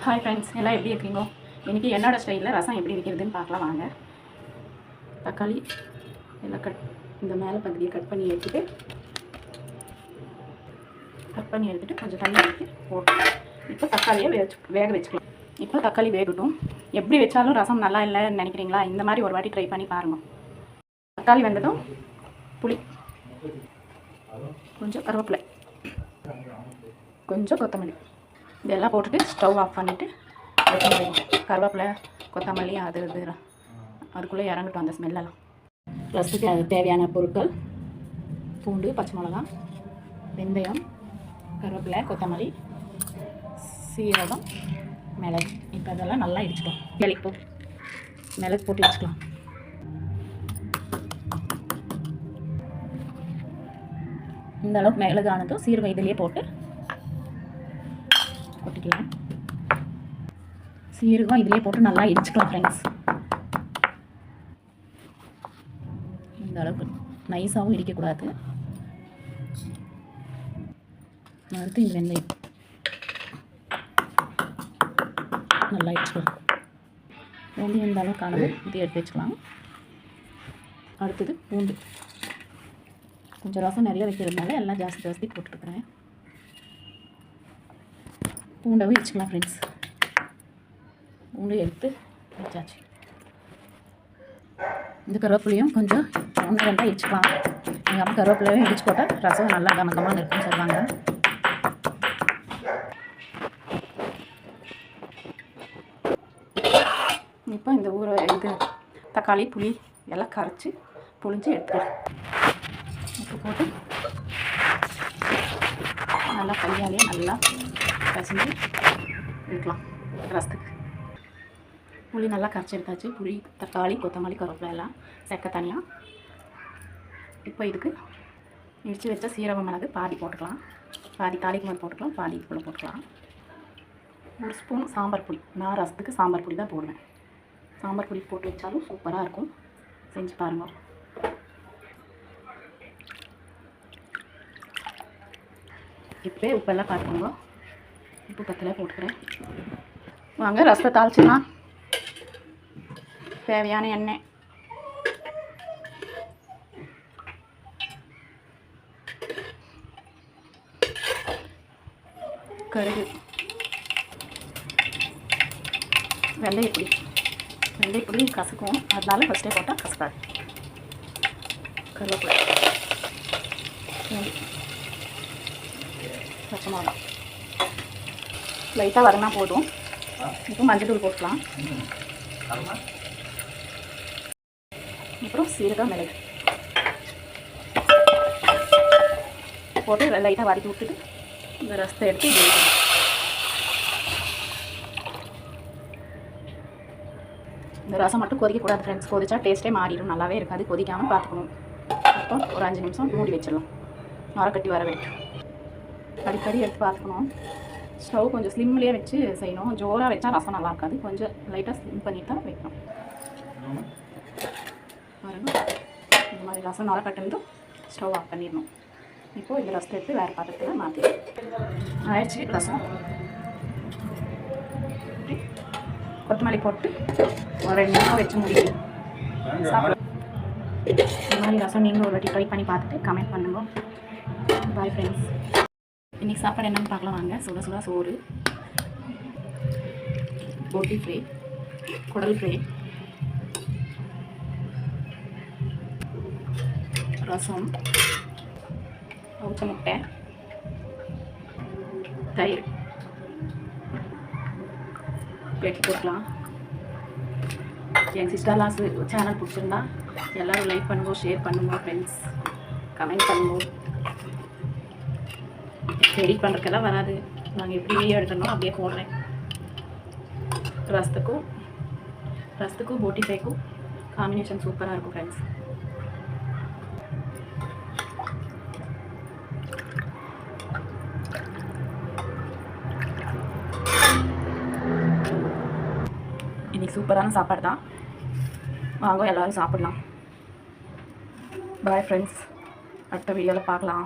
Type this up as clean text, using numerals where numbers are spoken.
Hi friends, எல்லாம் எப்படி இருக்கீங்க? இன்றைக்கி என்னோடய ஸ்டைலில் ரசம் எப்படி வைக்கிறதுன்னு பார்க்கலாம் வாங்க. தக்காளி எல்லாம் இந்த மேலே பகுதியை கட் பண்ணி எடுத்துகிட்டு கொஞ்சம் தண்ணி ஊற்றி போட்டு இப்போ தக்காளியை வேக வச்சுக்கலாம். இப்போ தக்காளி வேகட்டும். எப்படி வச்சாலும் ரசம் நல்லா இல்லைன்னு நினைக்கிறீங்களா? இந்த மாதிரி ஒரு வாட்டி ட்ரை பண்ணி பாருங்கள். தக்காளி வெந்ததும் புளி, கொஞ்சம் கருவேப்பிலை, கொஞ்சம் கொத்தமல்லி இதெல்லாம் போட்டுட்டு ஸ்டவ் ஆஃப் பண்ணிவிட்டு கருவேப்பிலை கொத்தமல்லி அதுக்குள்ளே இறங்கட்டும் அந்த ஸ்மெல்லெல்லாம். ரசத்துக்கு அது தேவையான பொருட்கள்: பூண்டு, பச்சை மிளகா, வெந்தயம், கருவேப்பிலை, கொத்தமல்லி, சீரகம், மிளகு. இப்போ இதெல்லாம் நல்லா இடிச்சுக்கலாம். மிளகு போட்டு இடிச்சுக்கலாம். இந்த அளவுக்கு மிளகு ஆனதும் சீரகம் இதிலே போட்டு கொட்டிக்கலாம். சீரகம் இதிலே போட்டு நல்லா இடிச்சுக்கலாம் ஃப்ரெண்ட்ஸ். இந்த அளவுக்கு நைஸாகவும் இடிக்கக்கூடாது. அடுத்து இந்த வெந்தயம் நல்லா இடிச்சுக்கலாம். வெந்தயம் இந்த அளவுக்கு ஆனது இது எடுத்து வச்சுக்கலாம். அடுத்தது பூண்டு. கொஞ்சம் ரசம் நிறைய வைக்கிறதுனால எல்லாம் ஜாஸ்தி போட்டுருக்குறேன். பூண்டவும் இடிச்சுக்கலாம் ஃப்ரெண்ட்ஸ். பூண்டு எடுத்து வச்சாச்சு. இந்த கருவேப்பிலையும் கொஞ்சம் ஒன்று ரெண்டாக இடிச்சுக்கலாம். எங்கள் அம்மா கருவேப்பிலையும் இடிச்சு போட்டால் ரசம் நல்லா கமகமாக இருக்குன்னு சொல்லுவாங்க. இப்போ இந்த தக்காளி புளி எல்லாம் கரைச்சி புளிஞ்சு எடுத்துக்கலாம். உப்பு போட்டு நல்லா கையாலே நல்லா கசிஞ்சு எடுக்கலாம். ரசத்துக்கு புளி நல்லா கரைச்சி எடுத்தாச்சு. புளி, தக்காளி, கொத்தமல்லி, கருவேப்பிலை எல்லாம் செக்க தனியாக. இப்போ இதுக்கு இடித்து வச்ச சீரகம் மிளகு பாதி போட்டுக்கலாம். பாதி தாளிக்கு மேலே போட்டுக்கலாம், பாதி இதுக்குள்ளே போட்டுக்கலாம். ஒரு ஸ்பூன் சாம்பார் பொடி. நான் ரசத்துக்கு சாம்பார் பொடி தான் போடுவேன். சாம்பார் பொடி போட்டு வச்சாலும் சூப்பராக இருக்கும். செஞ்சு பாருங்கள். இப்போ உப்பெல்லாம் பார்த்துக்கோங்க. உப்பு பத்தலை போட்டுக்கிறேன். வாங்க ரசத்தை தாளிச்சிடலாம். தேவையான எண்ணெய், கடுகு, வெள்ளைப்பொடி கசக்கும், அதனால ஃபஸ்ட்டே போட்டால் கசக்காது. கருவேப்பிலை, பச்சை மிளகா லைட்டாக வரனா போதும். இப்போ மஞ்சள் தூள் போட்டுக்கலாம். அப்புறம் சீரகம், மிளகு போட்டு லைட்டாக வதக்கி விட்டுட்டு இந்த ரசத்தை எடுத்து இந்த ரசம் மட்டும் கொதிக்கக்கூடாது ஃப்ரெண்ட்ஸ். கொதிச்சா டேஸ்ட்டே மாறிடும், நல்லாவே இருக்காது. கொதிக்காமல் பார்த்துக்கணும். இப்போ ஒரு 5 நிமிஷம் மூடி வச்சிடலாம். நுரக்கட்டி வர வேண்டும். அடிக்கடி எடுத்து பார்த்துக்கணும். ஸ்டவ் கொஞ்சம் ஸ்லிம்லேயே வச்சு செய்யணும். ஜோராக வச்சா ரசம் நல்லா இருக்காது. கொஞ்சம் லைட்டாக ஸ்லிம் பண்ணிட்டு தான் வைக்கணும். பாருங்கள், இந்த மாதிரி ரசம் நுரக்கட்டு ஸ்டவ் ஆஃப் பண்ணிடணும். இப்போது இந்த ரசத்தை எடுத்து வேறு பாத்திரத்தில் மாற்றி ஆயிடுச்சு ரசம். கொத்தமல்லி போட்டு ஒரு 2 நிமிஷம் வச்சு முடியுது சாப்பிட. இந்த மாதிரி ரசம் நீங்கள் ஒரு வாட்டி ட்ரை பண்ணி பார்த்துட்டு கமெண்ட் பண்ணுங்க. Bye friends. இன்றைக்கி சாப்பாடு என்னென்னு பார்க்கலாம் வாங்க. சுட சுட சோறு, போட்டி ஃப்ரை, குடல் ஃப்ரை, ரசம், அவுச்ச முட்டை, தயிர் பிளேட் போட்டுக்கலாம். என் சிஸ்டர்லாம் சேனல் பிடிச்சிருந்தா எல்லோரும் லைக் பண்ணுங்க, ஷேர் பண்ணுங்க ஃப்ரெண்ட்ஸ், கமெண்ட் பண்ணுங்க. எடிட் பண்ணுறதுக்கெல்லாம் வராது. நாங்கள் எப்படி வீடியோ எடுக்கணும் அப்படியே போடுறேன். ரசத்துக்கும் போட்டி ஃப்ரைக்கும் காம்பினேஷன் சூப்பராக இருக்கும் ஃப்ரெண்ட்ஸ். இன்றைக்கி சூப்பரான சாப்பாடு தான். வாங்க எல்லோரும் சாப்பிடலாம். Bye friends. அடுத்த வீடியோவில் பார்க்கலாம்.